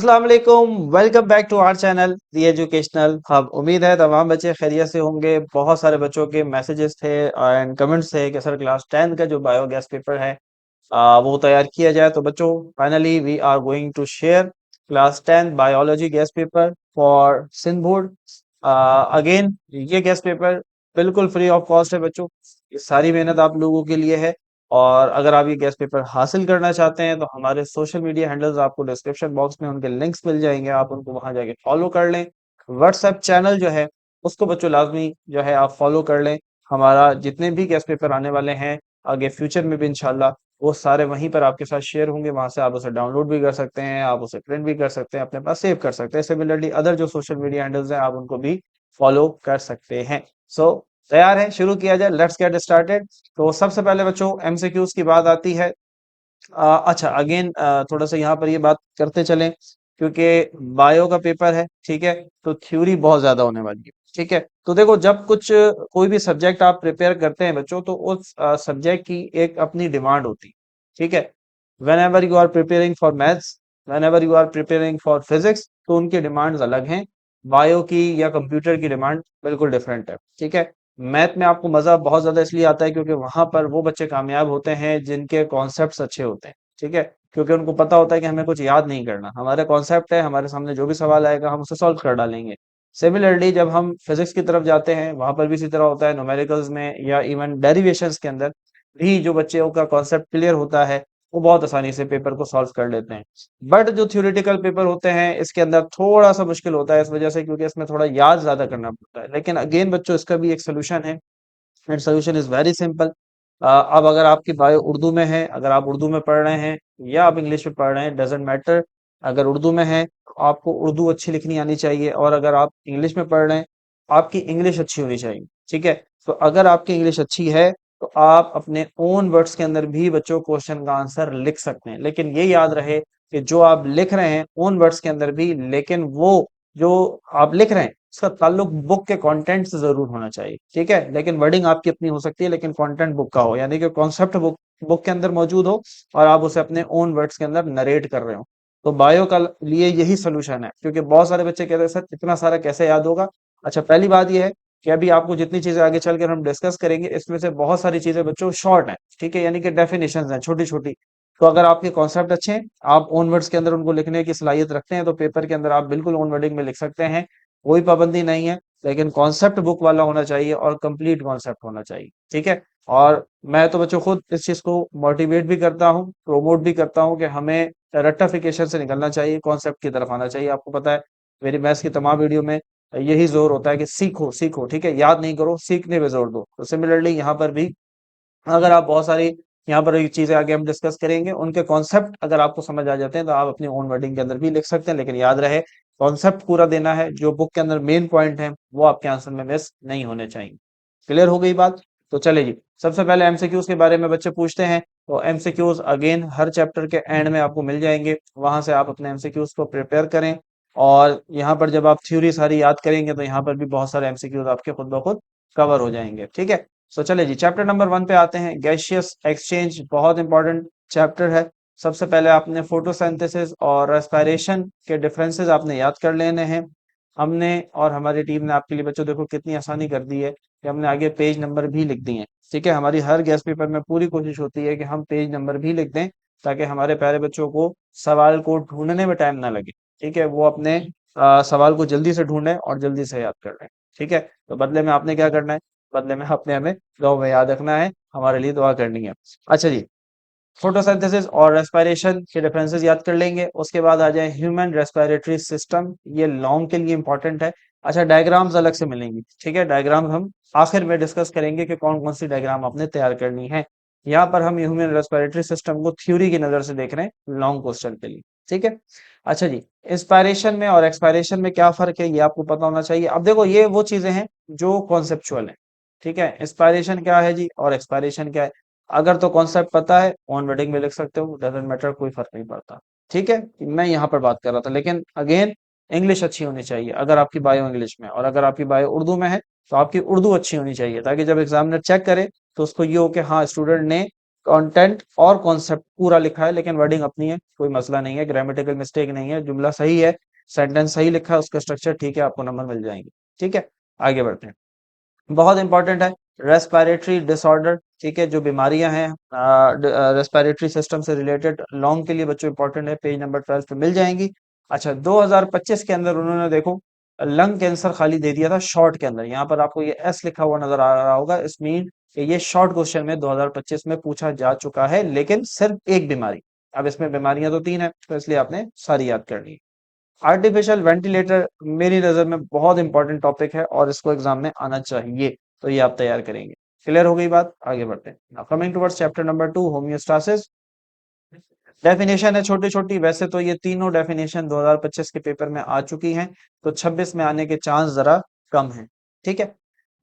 अस्सलाम वालेकुम। Welcome back to our channel the educational hub. उम्मीद है तमाम बच्चे खैरियत से होंगे। बहुत सारे बच्चों के मैसेजेस थे एंड कमेंट्स थे कि सर क्लास 10 का जो बायोगैस पेपर है वो तैयार किया जाए। तो बच्चों, finally we are going to share class 10 biology guess paper for Sindh board. Again ये गैस पेपर बिल्कुल फ्री ऑफ कॉस्ट है बच्चों। ये सारी मेहनत आप लोगों के लिए है। और अगर आप ये गेस्ट पेपर हासिल करना चाहते हैं तो हमारे सोशल मीडिया हैंडल्स आपको डिस्क्रिप्शन बॉक्स में उनके लिंक्स मिल जाएंगे, आप उनको वहां जाके फॉलो कर लें। व्हाट्सएप चैनल जो है उसको बच्चों लाजमी जो है आप फॉलो कर लें। हमारा जितने भी गेस्ट पेपर आने वाले हैं आगे फ्यूचर में भी इंशाल्लाह वो सारे वहीं पर आपके साथ शेयर होंगे। वहां से आप उसे डाउनलोड भी कर सकते हैं, आप उसे प्रिंट भी कर सकते हैं, अपने पास सेव कर सकते हैं। सिमिलरली अदर जो सोशल मीडिया हैंडल्स हैं आप उनको भी फॉलो कर सकते हैं। सो तैयार है, शुरू किया जाए। Let's get started. तो सबसे पहले बच्चों एमसीक्यूज की बात आती है। अच्छा, अगेन थोड़ा सा यहाँ पर ये बात करते चलें क्योंकि बायो का पेपर है, ठीक है, तो थ्योरी बहुत ज्यादा होने वाली है। ठीक है, तो देखो जब कुछ कोई भी सब्जेक्ट आप प्रिपेयर करते हैं बच्चों तो उस सब्जेक्ट की एक अपनी डिमांड होती है। ठीक है, whenever you are preparing for maths, whenever you are preparing for physics, तो उनकी डिमांड्स अलग हैं। बायो की या कंप्यूटर की डिमांड बिल्कुल डिफरेंट है। ठीक है, मैथ में आपको मजा बहुत ज्यादा इसलिए आता है क्योंकि वहां पर वो बच्चे कामयाब होते हैं जिनके कॉन्सेप्ट्स अच्छे होते हैं। ठीक है, क्योंकि उनको पता होता है कि हमें कुछ याद नहीं करना, हमारे कॉन्सेप्ट है, हमारे सामने जो भी सवाल आएगा हम उसे सॉल्व कर डालेंगे। सिमिलरली जब हम फिजिक्स की तरफ जाते हैं वहां पर भी इसी तरह होता है, न्यूमेरिकल्स में या इवन डेरिवेशंस के अंदर भी जो बच्चों का कॉन्सेप्ट क्लियर होता है वो बहुत आसानी से पेपर को सॉल्व कर लेते हैं। बट जो थ्योरेटिकल पेपर होते हैं इसके अंदर थोड़ा सा मुश्किल होता है इस वजह से क्योंकि इसमें थोड़ा याद ज्यादा करना पड़ता है। लेकिन अगेन बच्चों इसका भी एक सोल्यूशन है and solution is very simple. अब अगर आपकी बायो उर्दू में है, अगर आप उर्दू में पढ़ रहे हैं या आप इंग्लिश में पढ़ रहे हैं, डजेंट मैटर। अगर उर्दू में है तो आपको उर्दू अच्छी लिखनी आनी चाहिए, और अगर आप इंग्लिश में पढ़ रहे हैं आपकी इंग्लिश अच्छी होनी चाहिए। ठीक है, तो अगर आपकी इंग्लिश अच्छी है तो आप अपने ओन वर्ड्स के अंदर भी बच्चों क्वेश्चन का आंसर लिख सकते हैं। लेकिन ये याद रहे कि जो आप लिख रहे हैं ओन वर्ड्स के अंदर भी, लेकिन वो जो आप लिख रहे हैं उसका ताल्लुक बुक के कंटेंट से जरूर होना चाहिए। ठीक है, लेकिन वर्डिंग आपकी अपनी हो सकती है लेकिन कंटेंट बुक का हो, यानी कि कॉन्सेप्ट बुक बुक के अंदर मौजूद हो और आप उसे अपने ओन वर्ड्स के अंदर नरेट कर रहे हो। तो बायो का लिए यही सोल्यूशन है क्योंकि बहुत सारे बच्चे कहते हैं सर इतना सारा कैसे याद होगा। अच्छा, पहली बात यह है कि अभी आपको जितनी चीजें आगे चलकर हम डिस्कस करेंगे इसमें से बहुत सारी चीजें बच्चों शॉर्ट हैं। ठीक है, यानी कि डेफिनेशंस हैं छोटी छोटी। तो अगर आपके कॉन्सेप्ट अच्छे हैं, आप ओन वर्ड्स के अंदर उनको लिखने की सलाहियत रखते हैं, तो पेपर के अंदर आप बिल्कुल ओन वर्डिंग में लिख सकते हैं। कोई पाबंदी नहीं है, लेकिन कॉन्सेप्ट बुक वाला होना चाहिए और कंप्लीट कॉन्सेप्ट होना चाहिए। ठीक है, और मैं तो बच्चों खुद इस चीज को मोटिवेट भी करता हूँ, प्रोमोट भी करता हूँ कि हमें रट्टाफिकेशन से निकलना चाहिए, कॉन्सेप्ट की तरफ आना चाहिए। आपको पता है मेरी मैथ्स की तमाम वीडियो में यही जोर होता है कि सीखो सीखो, ठीक है, याद नहीं करो, सीखने पे जोर दो। तो सिमिलरली यहाँ पर भी अगर आप बहुत सारी यहाँ पर ये चीजें आगे हम डिस्कस करेंगे, उनके कॉन्सेप्ट अगर आपको समझ आ जाते हैं तो आप अपनी ओन वर्डिंग के अंदर भी लिख सकते हैं। लेकिन याद रहे कॉन्सेप्ट पूरा देना है, जो बुक के अंदर मेन पॉइंट है वो आपके आंसर में मिस नहीं होने चाहिए। क्लियर हो गई बात? तो चले जी, सबसे पहले एमसीक्यूज के बारे में बच्चे पूछते हैं। तो एमसीक्यूज अगेन हर चैप्टर के एंड में आपको मिल जाएंगे, वहां से आप अपने एमसीक्यूज को प्रिपेयर करें। और यहाँ पर जब आप थ्योरी सारी याद करेंगे तो यहाँ पर भी बहुत सारे एमसीक्यूज आपके खुद ब खुद कवर हो जाएंगे। ठीक है, तो चले जी चैप्टर नंबर 1 पे आते हैं। गैसियस एक्सचेंज बहुत इंपॉर्टेंट चैप्टर है। सबसे पहले आपने फोटोसिंथेसिस और रेस्पिरेशन के डिफरेंसेस आपने याद कर लेने हैं। हमने और हमारी टीम ने आपके लिए बच्चों देखो कितनी आसानी कर दी है कि हमने आगे पेज नंबर भी लिख दिए हैं। ठीक है, हमारी हर गैस पेपर में पूरी कोशिश होती है कि हम पेज नंबर भी लिख दें ताकि हमारे प्यारे बच्चों को सवाल को ढूंढने में टाइम ना लगे। ठीक है, वो अपने सवाल को जल्दी से ढूंढें और जल्दी से याद कर लें। ठीक है, तो बदले में आपने क्या करना है, बदले में अपने हमें दुआ में याद रखना है, हमारे लिए दुआ करनी है। अच्छा जी, फोटोसिंथेसिस और रेस्पिरेशन के डिफरेंसेस याद कर लेंगे। उसके बाद आ जाए ह्यूमन रेस्पिरेटरी सिस्टम, ये लॉन्ग के लिए इंपॉर्टेंट है। अच्छा, डायग्राम्स अलग से मिलेंगी। ठीक है, डायग्राम हम आखिर में डिस्कस करेंगे कि कौन कौन सी डायग्राम आपने तैयार करनी है। यहाँ पर हम ह्यूमन रेस्पिरेटरी सिस्टम को थ्योरी की नजर से देख रहे हैं लॉन्ग क्वेश्चन के लिए। ठीक है, अच्छा जी, इंस्पायरेशन में और एक्सपायरेशन में क्या फर्क है ये आपको पता होना चाहिए। अब देखो ये वो चीजें हैं जो कॉन्सेप्चुअल है। ठीक है, इंस्पायरेशन क्या है जी और एक्सपायरेशन क्या है। अगर तो कॉन्सेप्ट पता है ऑन वर्डिंग में लिख सकते हो, डजेंट मैटर, कोई फर्क नहीं पड़ता। ठीक है, मैं यहाँ पर बात कर रहा था, लेकिन अगेन इंग्लिश अच्छी होनी चाहिए अगर आपकी बायो इंग्लिश में, और अगर आपकी बायो उर्दू में है तो आपकी उर्दू अच्छी होनी चाहिए ताकि जब एग्जामिनर चेक करे तो उसको ये हो कि हाँ स्टूडेंट ने कंटेंट और कॉन्सेप्ट पूरा लिखा है, लेकिन वर्डिंग अपनी है, कोई मसला नहीं है, ग्रामेटिकल मिस्टेक नहीं है, जुमला सही है, सेंटेंस सही लिखा है, उसका स्ट्रक्चर ठीक है, आपको नंबर मिल जाएंगे। ठीक है, आगे बढ़ते हैं। बहुत इंपॉर्टेंट है रेस्पिरेटरी डिसऑर्डर। ठीक है, जो बीमारियां हैं रेस्पिरेटरी सिस्टम से रिलेटेड, लॉन्ग के लिए बच्चों इंपॉर्टेंट है, पेज नंबर 12 पे मिल जाएंगी। अच्छा, 2025 के अंदर उन्होंने देखो लंग कैंसर खाली दे दिया था शॉर्ट के अंदर, यहाँ पर आपको ये एस लिखा हुआ नजर आ रहा होगा, इस मीन कि ये शॉर्ट क्वेश्चन में 2025 में पूछा जा चुका है, लेकिन सिर्फ एक बीमारी। अब इसमें बीमारियां तो तीन है, तो इसलिए आपने सारी याद करनी है। आर्टिफिशियल वेंटिलेटर मेरी नजर में बहुत इंपॉर्टेंट टॉपिक है और इसको एग्जाम में आना चाहिए, तो ये आप तैयार करेंगे। क्लियर हो गई बात, आगे बढ़ते हैं। Coming towards chapter number 2, homeostasis. Definition है छोटी छोटी, वैसे तो ये तीनों डेफिनेशन 2025 के पेपर में आ चुकी हैं, तो 26 में आने के चांस जरा कम है। ठीक है,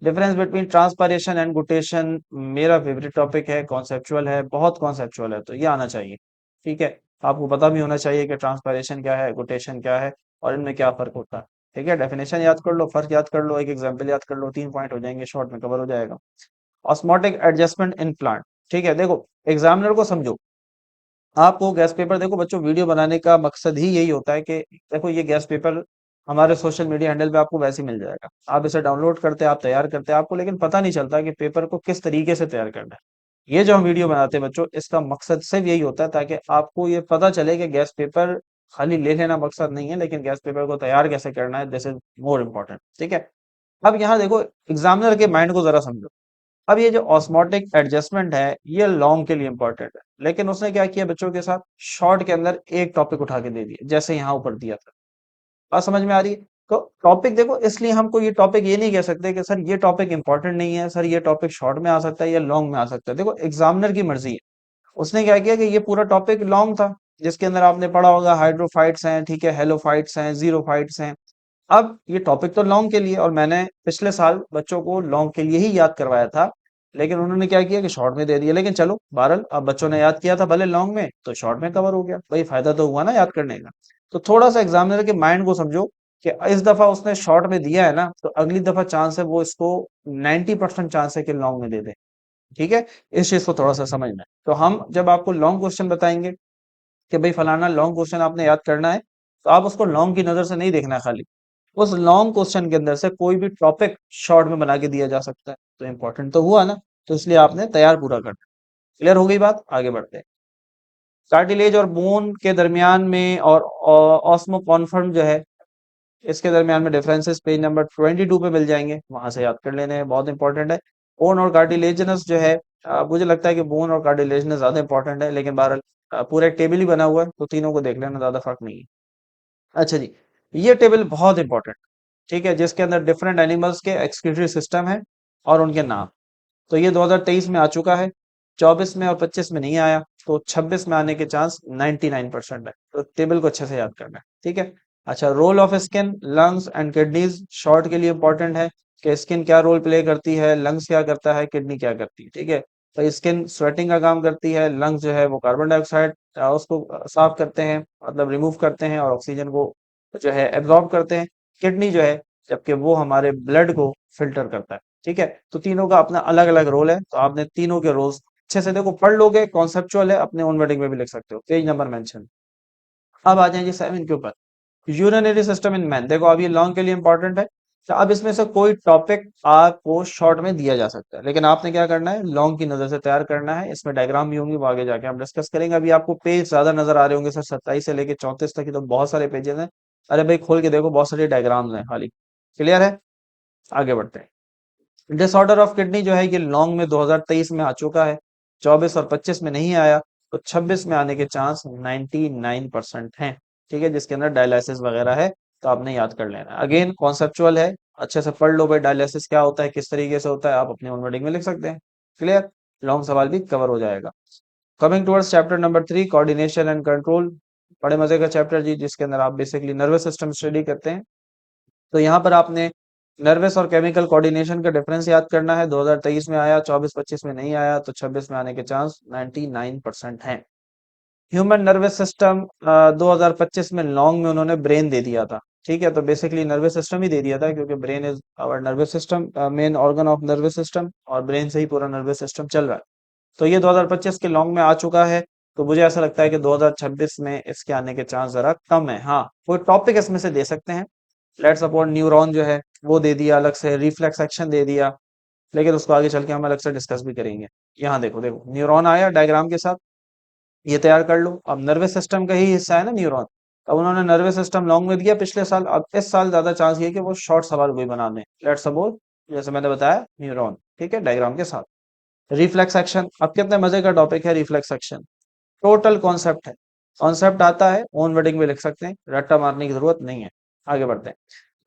डिफरेंस बिटवीन ट्रांसपायरेशन एंड गुटेशन मेरा फेवरेट टॉपिक है, कॉन्सेप्चुअल है, बहुत कॉन्सेप्चुअल है, तो ये आना चाहिए। ठीक है, आपको पता भी होना चाहिए कि ट्रांसपायरेशन क्या है, गुटेशन क्या है, और इनमें क्या फर्क होता है। ठीक है, डेफिनेशन याद कर लो, फर्क याद कर लो, एक एग्जाम्पल याद कर लो, 3 पॉइंट हो जाएंगे, शॉर्ट में कवर हो जाएगा। Osmotic adjustment in plant. ठीक है, देखो एग्जामिनर को समझो, आपको गैस पेपर, देखो बच्चों वीडियो बनाने का मकसद ही यही होता है कि देखो ये गैस पेपर हमारे सोशल मीडिया हैंडल पे आपको वैसे ही मिल जाएगा, आप इसे डाउनलोड करते हैं, आप तैयार करते हैं, आपको लेकिन पता नहीं चलता कि पेपर को किस तरीके से तैयार करना है। ये जो हम वीडियो बनाते हैं बच्चों, इसका मकसद सिर्फ यही होता है ताकि आपको ये पता चले कि गैस पेपर खाली ले लेना मकसद नहीं है, लेकिन गैस पेपर को तैयार कैसे करना है, दिस इज मोर इम्पोर्टेंट। ठीक है, अब यहाँ देखो एग्जामिनर के माइंड को जरा समझो। अब ये जो ऑस्मोटिक एडजस्टमेंट है ये लॉन्ग के लिए इंपॉर्टेंट है, लेकिन उसने क्या किया बच्चों के साथ, शॉर्ट के अंदर एक टॉपिक उठा के दे दिया, जैसे यहाँ ऊपर दिया था। बात समझ में आ रही है? तो टॉपिक देखो, इसलिए हमको ये टॉपिक ये नहीं कह सकते कि सर ये टॉपिक इंपॉर्टेंट नहीं है, सर ये टॉपिक शॉर्ट में आ सकता है या लॉन्ग में आ सकता है। देखो एग्जामिनर की मर्जी है, उसने क्या किया कि ये पूरा टॉपिक लॉन्ग था, जिसके अंदर आपने पढ़ा होगा हाइड्रोफाइट्स हैं, ठीक है, हेलोफाइट्स हैं, जीरोफाइट्स हैं। अब ये टॉपिक तो लॉन्ग के लिए, और मैंने पिछले साल बच्चों को लॉन्ग के लिए ही याद करवाया था, लेकिन उन्होंने क्या किया कि शॉर्ट में दे दिया। लेकिन चलो बहरहाल, अब बच्चों ने याद किया था भले लॉन्ग में, तो शॉर्ट में कवर हो गया, भाई फायदा तो हुआ ना याद करने का। तो थोड़ा सा एग्जामिनर के माइंड को समझो कि इस दफा उसने शॉर्ट में दिया है ना, तो अगली दफा चांस है वो इसको 90% चांस है कि लॉन्ग में दे दे। ठीक है, इस चीज को थोड़ा सा समझना है। तो हम जब आपको लॉन्ग क्वेश्चन बताएंगे कि भाई फलाना लॉन्ग क्वेश्चन आपने याद करना है, तो आप उसको लॉन्ग की नजर से नहीं देखना है खाली, उस लॉन्ग क्वेश्चन के अंदर से कोई भी टॉपिक शॉर्ट में बना के दिया जा सकता है, तो इंपॉर्टेंट तो हुआ ना, तो इसलिए आपने तैयार पूरा करना। क्लियर हो गई बात, आगे बढ़ते हैं। कार्टिलेज और बोन के दरमियान में और ऑस्मो कॉन्फर्म जो है, इसके दरमियान में डिफरेंसेस पेज नंबर 22 पे मिल जाएंगे, वहां से याद कर लेने हैं, बहुत इंपॉर्टेंट है। बोन और कार्टिलेजनस जो है, मुझे लगता है कि बोन और कार्टिलेजनस ज्यादा इंपॉर्टेंट है, लेकिन बहरहाल पूरा एक टेबल ही बना हुआ है, तो तीनों को देख लेना, ज्यादा फर्क नहीं है। अच्छा जी, ये टेबल बहुत इंपॉर्टेंट, ठीक है, जिसके अंदर डिफरेंट एनिमल्स के एक्सक्रीटरी सिस्टम है और उनके नाम। तो ये 2023 में आ चुका है, 24 में और 25 में नहीं आया, तो 26 में आने के चांस 99% है, तो टेबल को अच्छे से याद करना है। ठीक है, अच्छा, role of skin, lungs and kidneys short के लिए इंपॉर्टेंट है कि स्किन क्या रोल प्ले करती है, लंग्स क्या करता है, किडनी क्या करती है। ठीक है, तो स्किन स्वेटिंग का काम करती है, लंग्स जो है वो कार्बन डाइऑक्साइड उसको साफ करते हैं, मतलब रिमूव करते हैं, और ऑक्सीजन को जो है एब्जॉर्ब करते हैं। किडनी जो है, जबकि वो हमारे ब्लड को फिल्टर करता है। ठीक है, तो तीनों का अपना अलग अलग रोल है, तो आपने तीनों के रोल्स अच्छे से देखो पढ़ लोगे, कॉन्सेप्चुअल है, अपने ओन वर्डिंग में भी लिख सकते हो, पेज नंबर मेंशन। अब आ जाएंगे 7 के ऊपर, यूरिनरी सिस्टम इन मैन। देखो अब ये लॉन्ग के लिए इंपॉर्टेंट है, तो अब इसमें से कोई टॉपिक आपको शॉर्ट में दिया जा सकता है, लेकिन आपने क्या करना है, लॉन्ग की नजर से तैयार करना है। इसमें डायग्राम भी होंगे, वो आगे जाके हम डिस्कस करेंगे। अभी आपको पेज ज्यादा नजर आ रहे होंगे सर, 27 से लेके 34 तक की तो बहुत सारे पेजेस हैं। अरे भाई खोल के देखो, बहुत सारे डायग्राम्स हैं खाली। क्लियर है, आगे बढ़ते हैं। डिसऑर्डर ऑफ किडनी जो है ये लॉन्ग में 2023 में आ चुका है, 24 और 25 में नहीं आया, तो 26 में आने के चांस 99% हैं। ठीक है, जिसके अंदर डायलिसिस वगैरह है, तो आपने याद कर लेना है। अगेन कॉन्सेप्चुअल है, अच्छे से पढ़ लो भाई, डायलिसिस क्या होता है, किस तरीके से होता है, आप अपने ओन वर्डिंग में लिख सकते हैं। क्लियर, लॉन्ग सवाल भी कवर हो जाएगा। Coming towards chapter number 3, coordination and control. बड़े मजे का चैप्टर जी, जिसके अंदर आप बेसिकली नर्वस सिस्टम स्टडी करते हैं। तो यहाँ पर आपने नर्वस और केमिकल कोऑर्डिनेशन का डिफरेंस याद करना है, 2023 में आया, 24-25 में नहीं आया, तो 26 में आने के चांस 99% हैं। ह्यूमन नर्वस सिस्टम 2025 में लॉन्ग में उन्होंने ब्रेन दे दिया था। ठीक है, तो बेसिकली नर्वस सिस्टम ही दे दिया था, क्योंकि brain is our nervous system, main organ of nervous system, और ब्रेन से ही पूरा नर्वस सिस्टम चल रहा है। तो ये 2025 के लॉन्ग में आ चुका है। तो मुझे ऐसा लगता है कि 2026 में इसके आने के चांस जरा कम है। हाँ, कोई टॉपिक इसमें से दे सकते हैं। लेट्स सपोज न्यूरॉन जो है वो दे दिया अलग से, रिफ्लेक्स एक्शन दे दिया, लेकिन उसको आगे चल के हम अलग से डिस्कस भी करेंगे। यहाँ देखो देखो न्यूरॉन आया डायग्राम के साथ, ये तैयार कर लो। अब नर्वस सिस्टम का ही हिस्सा है ना न्यूरॉन। अब उन्होंने नर्वस सिस्टम लॉन्ग में दिया पिछले साल, अब इस साल ज्यादा चांस ये कि वो शॉर्ट सवाल कोई बना दें। लेट्स सपोज जैसे मैंने बताया न्यूरॉन, ठीक है, डायग्राम के साथ। रिफ्लेक्स एक्शन, अब कितने मजे का टॉपिक है रिफ्लेक्स एक्शन। टोटल कॉन्सेप्ट है, कॉन्सेप्ट आता है, ओन वर्डिंग में लिख सकते हैं, रट्टा मारने की जरूरत नहीं है। आगे बढ़ते हैं।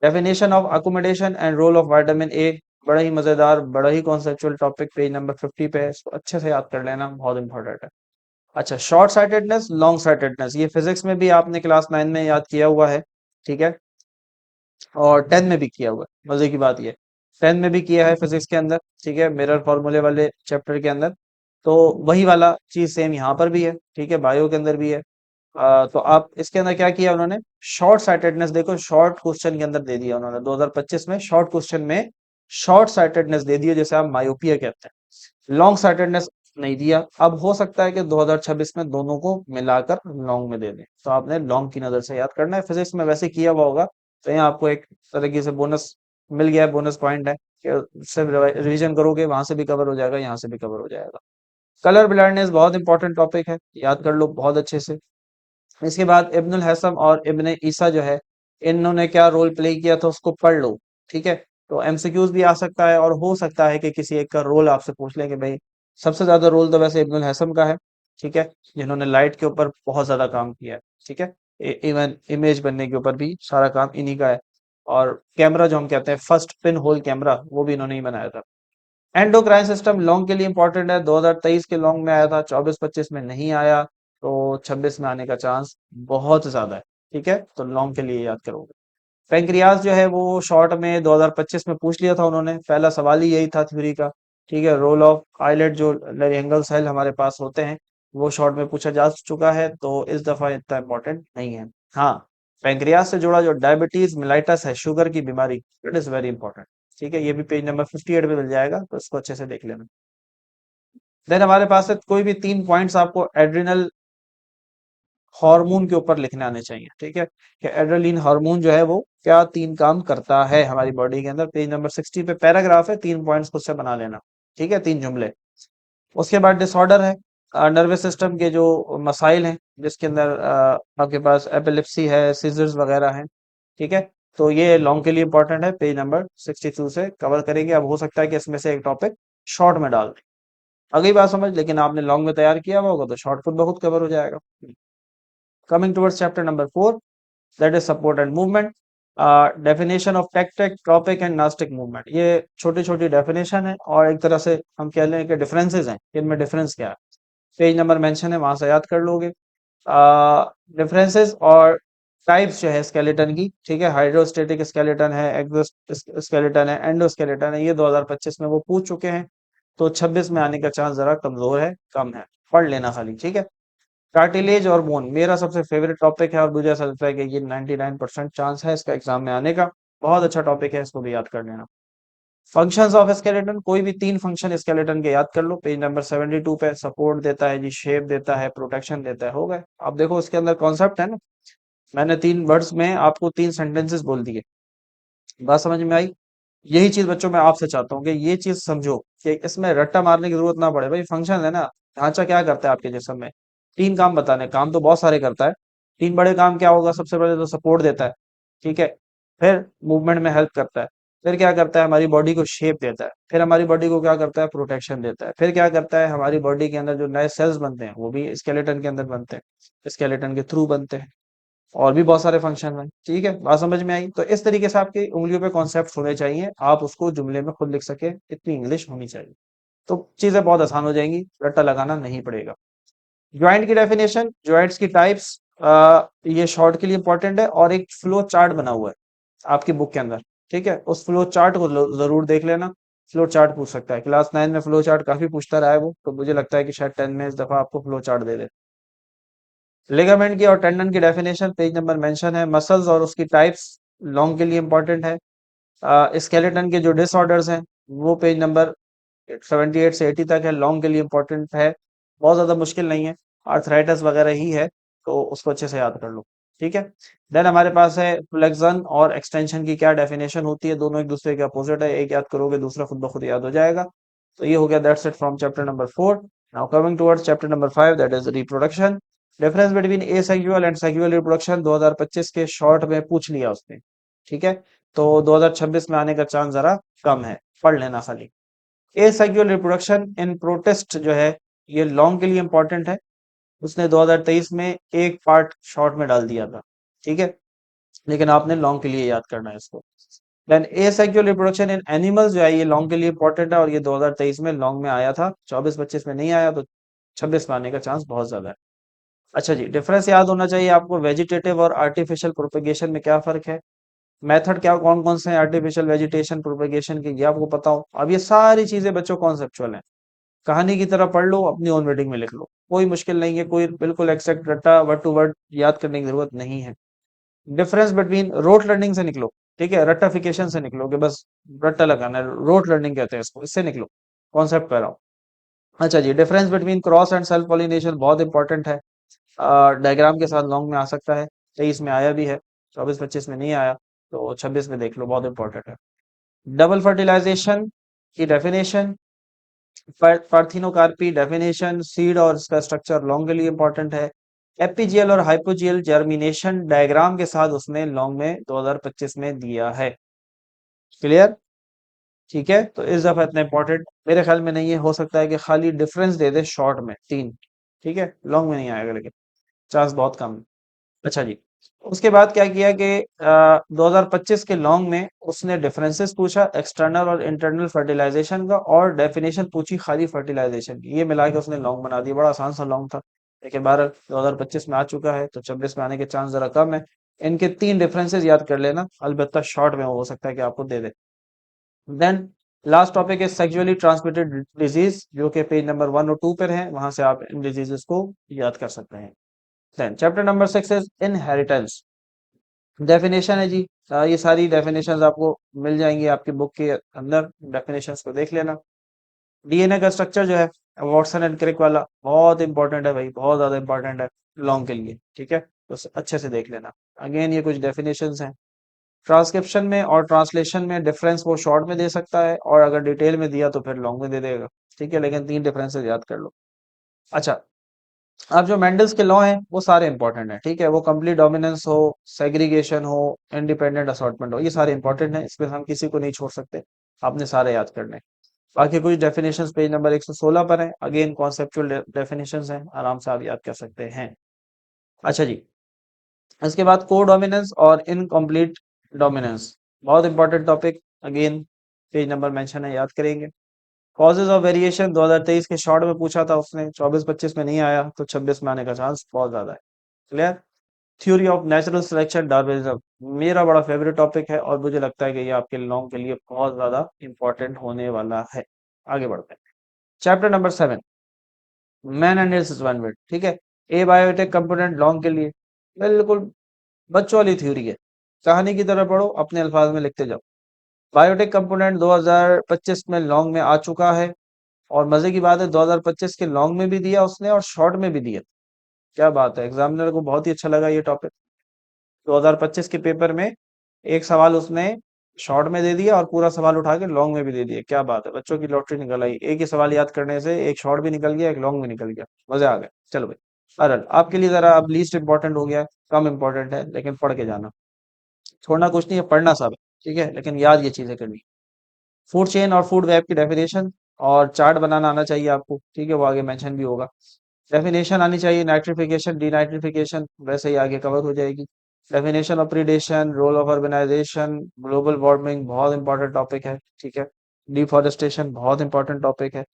Definition of accommodation and role of vitamin A, बड़ा ही मजेदार, बड़ा ही कॉन्सेप्चुअल टॉपिक, पेज नंबर 50 पे है, इसको अच्छे से याद कर लेना, बहुत इंपॉर्टेंट है। अच्छा, शॉर्ट साइटेडनेस, लॉन्ग साइटेडनेस, ये फिजिक्स में भी आपने क्लास 9 में याद किया हुआ है, ठीक है, और 10 में भी किया हुआ है। मजे की बात ये 10 में भी किया है फिजिक्स के अंदर, ठीक है, मिरर फॉर्मूले वाले चैप्टर के अंदर। तो वही वाला चीज सेम यहाँ पर भी है, ठीक है, बायो के अंदर भी है। तो आप इसके अंदर क्या किया उन्होंने, शॉर्ट साइटेडनेस, देखो शॉर्ट क्वेश्चन के अंदर दे दिया उन्होंने 2025 में, शॉर्ट क्वेश्चन में शॉर्ट साइटेडनेस दे दिया, जैसे आप मायोपिया कहते हैं। लॉन्ग साइटेडनेस नहीं दिया। अब हो सकता है कि 2026 में दोनों को मिलाकर लॉन्ग में दे दें, तो आपने लॉन्ग की नजर से याद करना है। फिजिक्स में वैसे किया हुआ होगा, तो यहाँ आपको एक तरीके से बोनस मिल गया है, बोनस पॉइंट है कि सिर्फ रिवीजन करोगे, वहां से भी कवर हो जाएगा, यहाँ से भी कवर हो जाएगा। कलर ब्लाइंडनेस बहुत इंपॉर्टेंट टॉपिक है, याद कर लो बहुत अच्छे से। इसके बाद इब्नुल हैसम और इब्ने ईसा जो है, इन्होंने क्या रोल प्ले किया था उसको पढ़ लो, ठीक है। तो एमसीक्यूज भी आ सकता है, और हो सकता है कि किसी एक का रोल आपसे पूछ ले कि भाई, सबसे ज्यादा रोल तो वैसे इब्नुल हैसम का है, ठीक है, जिन्होंने लाइट के ऊपर बहुत ज्यादा काम किया है, ठीक है। इवन इमेज बनने के ऊपर भी सारा काम इन्हीं का है। और कैमरा जो हम कहते हैं फर्स्ट पिन होल कैमरा, वो भी इन्होंने ही बनाया था। एंडोक्राइन सिस्टम लॉन्ग के लिए इंपॉर्टेंट है, 2023 के लॉन्ग में आया था, 24-25 में नहीं आया, तो 26 में आने का चांस बहुत ज्यादा है, ठीक है, तो लॉन्ग के लिए याद करोगे। पेंक्रियाज जो है वो शॉर्ट में 2025 में पूछ लिया था उन्होंने, पहला सवाल ही यही था थ्योरी का, ठीक है। रोल ऑफ आइलेट जो लेरिंगल सेल हमारे पास होते हैं, वो शॉर्ट में पूछा जा चुका है, तो इस दफा इतना इंपॉर्टेंट नहीं है। हाँ, पेंक्रियाज से जुड़ा जो डायबिटीज मिलाइटस है, शुगर की बीमारी, इट इज वेरी इंपॉर्टेंट, ठीक है, ये भी पेज नंबर 58 पे मिल जाएगा, तो इसको अच्छे से देख लेना। देन हमारे पास है कोई भी 3 पॉइंट्स आपको एड्रिनल हार्मोन के ऊपर लिखने आने चाहिए, ठीक है, कि एड्रेनलिन हार्मोन जो है वो क्या 3 काम करता है हमारी बॉडी के अंदर। पेज नंबर 60 पे पैराग्राफ है, 3 पॉइंट्स खुद से बना लेना, ठीक है, 3 जुमले। उसके बाद डिसऑर्डर है, नर्वस सिस्टम के जो मसाइल हैं, जिसके अंदर आपके पास एपिलेप्सी है, सीजर्स वगैरह हैं, ठीक है। तो ये लॉन्ग के लिए इंपॉर्टेंट है, पेज नंबर 62 से कवर करेंगे। अब हो सकता है कि इसमें से एक टॉपिक शॉर्ट में डाल दें, अगली बात समझ, लेकिन आपने लॉन्ग में तैयार किया हुआ होगा तो शॉर्ट खुद ब खुद कवर हो जाएगा। Coming towards chapter number 4, that is support and movement. Definition of tactic, topic and nastic movement, ये छोटी छोटी डेफिनेशन है, और एक तरह से हम कह लें कि डिफरेंसेस हैं, इनमें डिफरेंस क्या है, पेज नंबर मेंशन है, वहां से याद कर लोगे। डिफरेंसेस और टाइप्स जो है स्केलेटन की, ठीक है, हाइड्रोस्टेटिक स्केलेटन है, एक्सो स्केलेटन है, एंडोस्केलेटन है, ये 2025 में वो पूछ चुके हैं, तो 26 में आने का चांस जरा कमजोर है, कम है, पढ़ लेना खाली, ठीक है। कार्टिलेज और बोन मेरा सबसे फेवरेट टॉपिक है, और मुझे ऐसा लगता है कि ये 99% चांस है इसका एग्जाम में आने का, बहुत अच्छा टॉपिक है, इसको भी याद कर लेना। फंक्शंस ऑफ स्केलेटन, कोई भी 3 फंक्शन स्केलेटन के याद कर लो, पेज नंबर 72 पे। सपोर्ट देता है जी, शेप देता है, प्रोटेक्शन देता है, हो गए। अब देखो इसके अंदर कॉन्सेप्ट है ना, मैंने 3 वर्ड्स में आपको 3 सेंटेंसेस बोल दिए, बात समझ में आई। यही चीज बच्चों मैं आपसे चाहता हूँ कि ये चीज समझो कि इसमें रट्टा मारने की जरूरत ना पड़े, भाई फंक्शन है ना, ढांचा क्या करता है आपके जिस्म में, 3 काम बताने, काम तो बहुत सारे करता है। 3 बड़े काम क्या होगा, सबसे पहले तो सपोर्ट देता है, ठीक है, फिर मूवमेंट में हेल्प करता है, फिर क्या करता है, हमारी बॉडी को शेप देता है, फिर हमारी बॉडी को क्या करता है, प्रोटेक्शन देता है, फिर क्या करता है, हमारी बॉडी के अंदर जो नए सेल्स बनते हैं वो भी स्केलेटन के अंदर बनते हैं, स्केलेटन के थ्रू बनते हैं, और भी बहुत सारे फंक्शन हैं, ठीक है, बात समझ में आई। तो इस तरीके से आपकी उंगलियों पे कॉन्सेप्ट होने चाहिए, आप उसको जुमले में खुद लिख सके, इतनी इंग्लिश होनी चाहिए, तो चीजें बहुत आसान हो जाएंगी, रट्टा लगाना नहीं पड़ेगा। ज्वाइंट की डेफिनेशन, ज्वाइंट्स की टाइप्स, ये शॉर्ट के लिए इंपॉर्टेंट है, और एक फ्लो चार्ट बना हुआ है आपकी बुक के अंदर, ठीक है, उस फ्लो चार्ट को जरूर देख लेना। फ्लो चार्ट पूछ सकता है, क्लास 9 में फ्लो चार्ट काफी पूछता रहा है वो, तो मुझे लगता है कि शायद 10 में इस दफा आपको फ्लो चार्ट दे दे। लिगामेंट की और टेंडन की डेफिनेशन पेज नंबर मेंशन है। मसल्स और उसकी टाइप्स लॉन्ग के लिए इंपॉर्टेंट है। स्केलेटन के जो डिसऑर्डर्स हैं वो पेज नंबर 78 से 80 तक है, लॉन्ग के लिए इंपॉर्टेंट है, बहुत ज्यादा मुश्किल नहीं है, आर्थराइटिस वगैरह ही है, तो उसको अच्छे से याद कर लो। ठीक है। देन हमारे पास है फ्लेक्शन और एक्सटेंशन की क्या डेफिनेशन होती है, दोनों एक दूसरे के अपोजिट है, एक याद करोगे दूसरा खुद ब खुद याद हो जाएगा। तो ये हो गया, that's it from chapter number 4। Now coming towards chapter number 5, that is reproduction. Difference between asexual and sexual reproduction 2025 के शॉर्ट में पूछ लिया उसने। ठीक है। तो 2026 में आने का चांस जरा कम है, पढ़ लेना खाली। एसेक्सुअल रिप्रोडक्शन इन प्रोटिस्ट जो है, ये लॉन्ग के लिए इंपॉर्टेंट है, उसने 2023 में एक पार्ट शॉर्ट में डाल दिया था। ठीक है, लेकिन आपने लॉन्ग के लिए याद करना है इसको। Then asexual reproduction in animals जो है, ये लॉन्ग के लिए इंपॉर्टेंट है, और ये 2023 में लॉन्ग में आया था, 24-25 में नहीं आया, तो 26 में आने का चांस बहुत ज्यादा है। अच्छा जी, डिफरेंस याद होना चाहिए आपको, वेजिटेटिव और आर्टिफिशियल प्रोपेगेशन में क्या फर्क है, मेथड क्या कौन कौन से हैं आर्टिफिशियल वेजिटेशन प्रोपेगेशन के, ये आपको पता हो। अब ये सारी चीजें बच्चों कॉन्सेप्चुअल हैं, कहानी की तरह पढ़ लो, अपनी ओन रीडिंग में लिख लो, कोई मुश्किल नहीं है, कोई बिल्कुल एक्सैक्ट रट्टा वर्ड टू वर्ड याद करने की जरूरत नहीं है। डिफरेंस बिटवीन रोट लर्निंग से निकलो, ठीक है, रट्टाफिकेशन से निकलो कि बस रट्टा लगाना है, रोट लर्निंग कहते हैं इसको, इससे निकलो, कॉन्सेप्ट कर रहा हूँ। अच्छा जी, difference between cross and self pollination बहुत इंपॉर्टेंट है, डायग्राम के साथ लॉन्ग में आ सकता है, 23 में आया भी है, 24-25 में नहीं आया, तो 26 में देख लो, बहुत इंपॉर्टेंट है। डबल फर्टिलाइजेशन की डेफिनेशन, पार्थिनोकार्पी डेफिनेशन, सीड और इसका स्ट्रक्चर लॉन्ग के लिए इंपॉर्टेंट है। एपीजीएल और हाइपोजीएल जर्मिनेशन डायग्राम के साथ उसने लॉन्ग में 2025 में दिया है। क्लियर? ठीक है, तो इस दफा इतना इंपॉर्टेंट मेरे ख्याल में नहीं है, हो सकता है कि खाली डिफरेंस दे दे शॉर्ट में 3। ठीक है, लॉन्ग में नहीं आएगा, लेकिन चांस बहुत कम है। अच्छा जी, उसके बाद क्या किया कि 2025 के लॉन्ग में उसने डिफरेंसेस पूछा एक्सटर्नल और इंटरनल फर्टिलाइजेशन का, और डेफिनेशन पूछी खाली फर्टिलाइजेशन की, ये मिला के उसने लॉन्ग बना दिया, बड़ा आसान सा लॉन्ग था, लेकिन 2025 में आ चुका है, तो 26 में आने के चांस जरा कम है। इनके 3 डिफरेंसेस याद कर लेना, अलबत्ता शॉर्ट में हो सकता है कि आपको दे दे। देन लास्ट टॉपिक है सेक्सुअली ट्रांसमिटेड डिजीज, जो कि पेज नंबर 1 और 2 पर है, वहां से आप इन डिजीजेस को याद कर सकते हैं। Then chapter number 6 is inheritance. Definition है जी, ये सारी डेफिनेशंस आपको मिल जाएंगी आपकी बुक के अंदर, डेफिनेशंस को देख लेना। डीएनए का स्ट्रक्चर जो है, वॉटसन एंड क्रिक वाला, बहुत इंपॉर्टेंट है भाई, बहुत ज्यादा इंपॉर्टेंट है लॉन्ग के लिए। ठीक है, तो अच्छे से देख लेना। अगेन ये कुछ डेफिनेशंस हैं। ट्रांसक्रिप्शन में और ट्रांसलेशन में डिफरेंस वो शॉर्ट में दे सकता है, और अगर डिटेल में दिया तो फिर लॉन्ग में दे देगा। ठीक है, लेकिन 3 डिफरेंसेस याद कर लो। अच्छा, अब जो मेंडल्स के लॉ हैं वो सारे इंपॉर्टेंट हैं, ठीक है, वो कंप्लीट डोमिनेंस हो, सेग्रीगेशन हो, इंडिपेंडेंट असॉर्टमेंट हो, ये सारे इंपॉर्टेंट हैं, इसमें हम किसी को नहीं छोड़ सकते, आपने सारे याद करने हैं। बाकी कुछ डेफिनेशंस पेज नंबर 116 पर हैं, अगेन कॉन्सेप्चुअल डेफिनेशंस हैं, आराम से आप याद कर सकते हैं। अच्छा जी, इसके बाद को डोमिनेंस और इनकम्प्लीट डोमिनेंस, बहुत important topic, again page number mention है, याद करेंगे। कॉजेज ऑफ वेरिएशन 2023 के शॉर्ट में पूछा था उसने, 24-25 में नहीं आया, तो 26 में आने का चांस बहुत ज्यादा है। Clear? Theory of natural selection Darwinism, मेरा बड़ा फेवरेट टॉपिक है, और मुझे लगता है कि ये आपके लॉन्ग के लिए बहुत ज्यादा इंपॉर्टेंट होने वाला है। आगे बढ़ते हैं, chapter number 7, man and his environment. ठीक है, ए बायोटेक कंपोनेंट लॉन्ग के लिए बिल्कुल बच्चों वाली थ्योरी है, कहानी की तरह पढ़ो, अपने अल्फाज में लिखते जाओ। बायोटेक कंपोनेंट 2025 में लॉन्ग में आ चुका है, और मजे की बात है 2025 के लॉन्ग में भी दिया उसने और शॉर्ट में भी दिया। क्या बात है, एग्जामिनर को बहुत ही अच्छा लगा ये टॉपिक। 2025 के पेपर में एक सवाल उसने शॉर्ट में दे दिया, और पूरा सवाल उठा के लॉन्ग में भी दे दिया, क्या बात है, बच्चों की लॉटरी निकल आई, एक ही सवाल याद करने से एक शॉर्ट भी निकल गया, एक लॉन्ग भी निकल गया, मजा आ गया। चलो भाई, अरल आपके लिए जरा अब लीस्ट इंपॉर्टेंट हो गया है, कम इंपॉर्टेंट है, लेकिन पढ़ के जाना, छोड़ना कुछ नहीं है, पढ़ना सब है। ठीक है, लेकिन याद ये चीजें करनी। फूड चेन और फूड वेब की डेफिनेशन और चार्ट बनाना आना चाहिए आपको, ठीक है, वो आगे मेंशन भी होगा। डेफिनेशन आनी चाहिए, नाइट्रिफिकेशन डीनाइट्रिफिकेशन वैसे ही आगे कवर हो जाएगी। Definition of predation, role of urbanisation, global warming बहुत इंपॉर्टेंट टॉपिक है। ठीक है, डिफॉरेस्टेशन बहुत इंपॉर्टेंट टॉपिक है,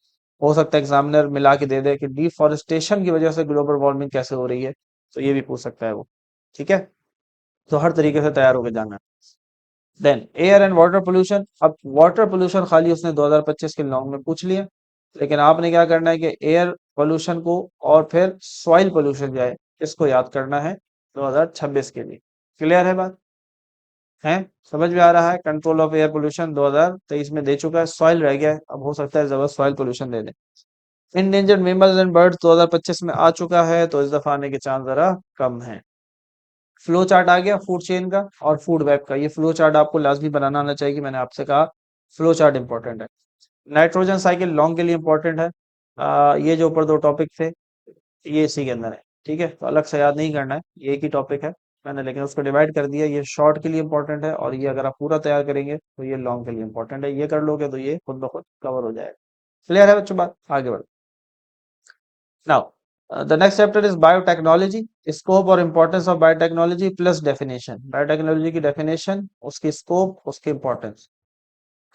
हो सकता है एग्जामिनर मिला के दे दे कि डिफॉरेस्टेशन की वजह से ग्लोबल वार्मिंग कैसे हो रही है, तो ये भी पूछ सकता है वो। ठीक है, तो हर तरीके से तैयार होकर जाना। Then air and water pollution, अब वाटर पोल्यूशन खाली उसने 2025 के लॉन्ग में पूछ लिया, लेकिन आपने क्या करना है कि एयर पोल्यूशन को और फिर सॉइल पोल्यूशन जो है इसको याद करना है 2026 के लिए। क्लियर है बात? है, समझ में आ रहा है। कंट्रोल ऑफ एयर पोल्यूशन 2023 में दे चुका है, सॉइल रह गया है, अब हो सकता है जबरदस्त soil pollution they they. Endangered mammals and birds 2025 में आ चुका है, तो इस दफा आने के चांस जरा कम है। फ्लो चार्ट आ गया फूड चेन का और फूड वेब का। ये फ्लो चार्ट आपको लाजमी बनाना आना चाहिए, मैंने आपसे कहा फ्लो चार्ट इंपॉर्टेंट है। नाइट्रोजन साइकिल लॉन्ग के लिए इंपॉर्टेंट है। ये जो ऊपर दो टॉपिक थे ये इसी के अंदर है, ठीक है, तो अलग से याद नहीं करना है, ये एक ही टॉपिक है मैंने, लेकिन उसको डिवाइड कर दिया। ये शॉर्ट के लिए इंपॉर्टेंट है और ये अगर आप पूरा तैयार करेंगे तो ये लॉन्ग के लिए इंपॉर्टेंट है। ये कर लोगे तो ये खुद ब खुद कवर हो जाएगा। क्लियर है बच्चों बात, आगे बढ़ो। Now, the next chapter is biotechnology, scope और importance of biotechnology plus definition। biotechnology की definition, उसकी scope, उसकी importance।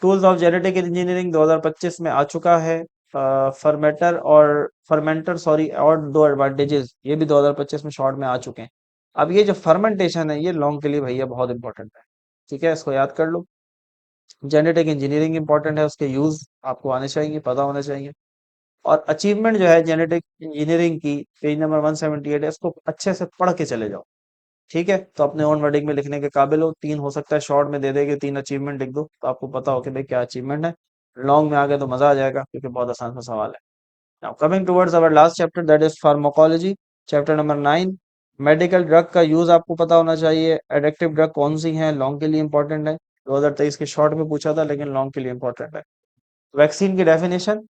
Tools of genetic engineering 2025 में आ चुका है। फर्मेंटर सॉरी और दो एडवांटेजेस ये भी 2025 में शॉर्ट में आ चुके हैं। अब ये जो फर्मेंटेशन है ये लॉन्ग के लिए भैया बहुत इंपॉर्टेंट है, ठीक है, इसको याद कर लो। जेनेटिक इंजीनियरिंग इंपॉर्टेंट है, उसके यूज आपको आने चाहिए, पता होने चाहिए। और अचीवमेंट जो है जेनेटिक इंजीनियरिंग की, पेज नंबर 178 है, इसको अच्छे से पढ़ के चले जाओ, ठीक है, तो अपने ओन वर्डिंग में लिखने के काबिल हो। तीन हो सकता है शॉर्ट में दे देंगे, तीन अचीवमेंट लिख दो तो आपको पता हो कि भाई क्या अचीवमेंट है। लॉन्ग में आ गए तो मजा आ जाएगा क्योंकि बहुत आसान सा सवाल है। Now coming towards our last chapter that is pharmacology, chapter number 9। Medical drug का यूज आपको पता होना चाहिए। एडिक्टिव ड्रग कौन सी है, लॉन्ग के लिए इंपॉर्टेंट है। 2023 के शॉर्ट में पूछा था लेकिन लॉन्ग के लिए इंपॉर्टेंट है। वैक्सीन की डेफिनेशन,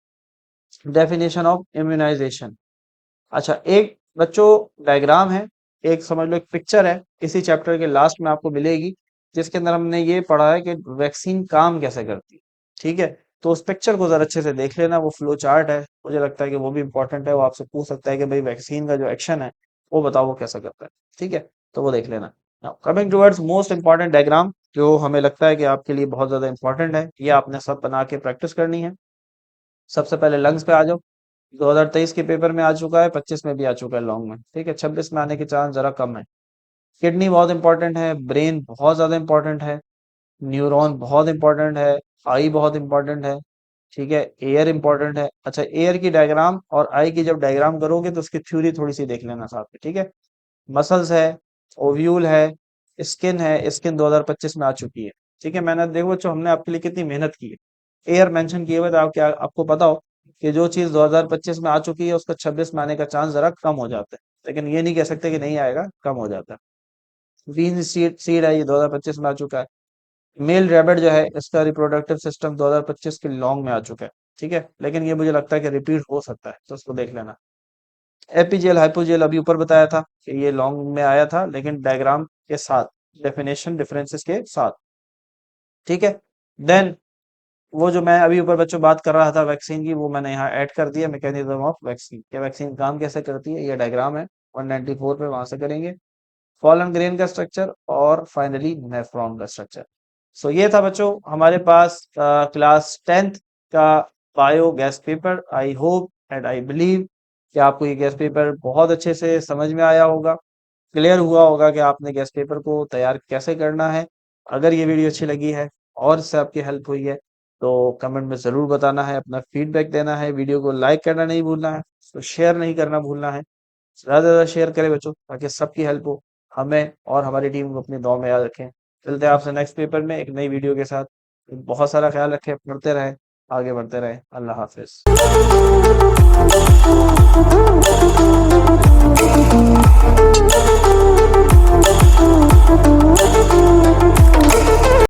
डेफिनेशन ऑफ इम्यूनाइजेशन। अच्छा, एक बच्चों डायग्राम है, एक समझ लो एक पिक्चर है, इसी चैप्टर के लास्ट में आपको मिलेगी, जिसके अंदर हमने ये पढ़ा है कि वैक्सीन काम कैसे करती है, ठीक है। तो उस पिक्चर को जरा अच्छे से देख लेना, वो फ्लो चार्ट है, मुझे लगता है कि वो भी इंपॉर्टेंट है। वो आपसे पूछ सकता है कि भाई वैक्सीन का जो एक्शन है वो बताओ वो कैसा करता है, ठीक है, तो वो देख लेना। Coming towards most important diagram, जो हमें लगता है कि आपके लिए बहुत ज्यादा इंपॉर्टेंट है, ये आपने सब बना के प्रैक्टिस करनी है। सबसे पहले लंग्स पे आ जाओ। 2023 के पेपर में आ चुका है, 25 में भी आ चुका है लॉन्ग में, ठीक है, 26 में आने के चांस जरा कम है। किडनी बहुत इंपॉर्टेंट है, ब्रेन बहुत ज्यादा इंपॉर्टेंट है, न्यूरॉन बहुत इंपॉर्टेंट है, आई बहुत इंपॉर्टेंट है, ठीक है, एयर इंपॉर्टेंट है। अच्छा, एयर की डायग्राम और आई की जब डायग्राम करोगे तो उसकी थ्योरी थोड़ी सी देख लेना साथ में, ठीक है। मसल्स है, ओव्यूल है, स्किन है, स्किन 2025 में आ चुकी है, ठीक है। मैंने देखो बच्चों हमने आपके लिए कितनी मेहनत की है, एयर मेंशन किए हुए तो आप क्या आपको पता हो कि जो चीज 2025 में आ चुकी है उसका 26 में आने का चांस जरा कम हो जाता है, लेकिन ये नहीं कह सकते कि नहीं आएगा, कम हो जाता है। बीन सीड सीड है, ये 2025 में आ चुका है। मेल रैबिट जो है इसका रिप्रोडक्टिव सिस्टम 2025 के लॉन्ग में आ चुका है, ठीक है, लेकिन ये मुझे लगता है कि रिपीट हो सकता है, तो उसको देख लेना। एपीजेल हाइपोजेल अभी ऊपर बताया था कि ये लॉन्ग में आया था लेकिन डायग्राम के साथ, डेफिनेशन डिफरेंसेस के साथ, ठीक है। देन वो जो मैं अभी ऊपर बच्चों बात कर रहा था वैक्सीन की, वो मैंने यहाँ ऐड कर दिया, मैकेनिज्म ऑफ वैक्सीन, क्या वैक्सीन काम कैसे करती है, ये डायग्राम है 194 पे, वहां से करेंगे। फॉलन ग्रेन का स्ट्रक्चर और फाइनली नेफ्रॉन का स्ट्रक्चर। सो ये था बच्चों हमारे पास क्लास 10th का bio gas paper. I hope and I believe कि आपको ये गैस पेपर बहुत अच्छे से समझ में आया होगा, क्लियर हुआ होगा कि आपने गैस पेपर को तैयार कैसे करना है। अगर ये वीडियो अच्छी लगी है और इससे आपकी हेल्प हुई है तो कमेंट में ज़रूर बताना है, अपना फीडबैक देना है, वीडियो को लाइक करना नहीं भूलना है, तो शेयर नहीं करना भूलना है। ज़्यादा से ज़्यादा शेयर करें बच्चों ताकि सबकी हेल्प हो, हमें और हमारी टीम को अपनी दुआ में याद रखें। मिलते हैं आपसे नेक्स्ट पेपर में एक नई वीडियो के साथ। बहुत सारा ख्याल रखें, पढ़ते रहें, आगे बढ़ते रहें। अल्लाह हाफिज़।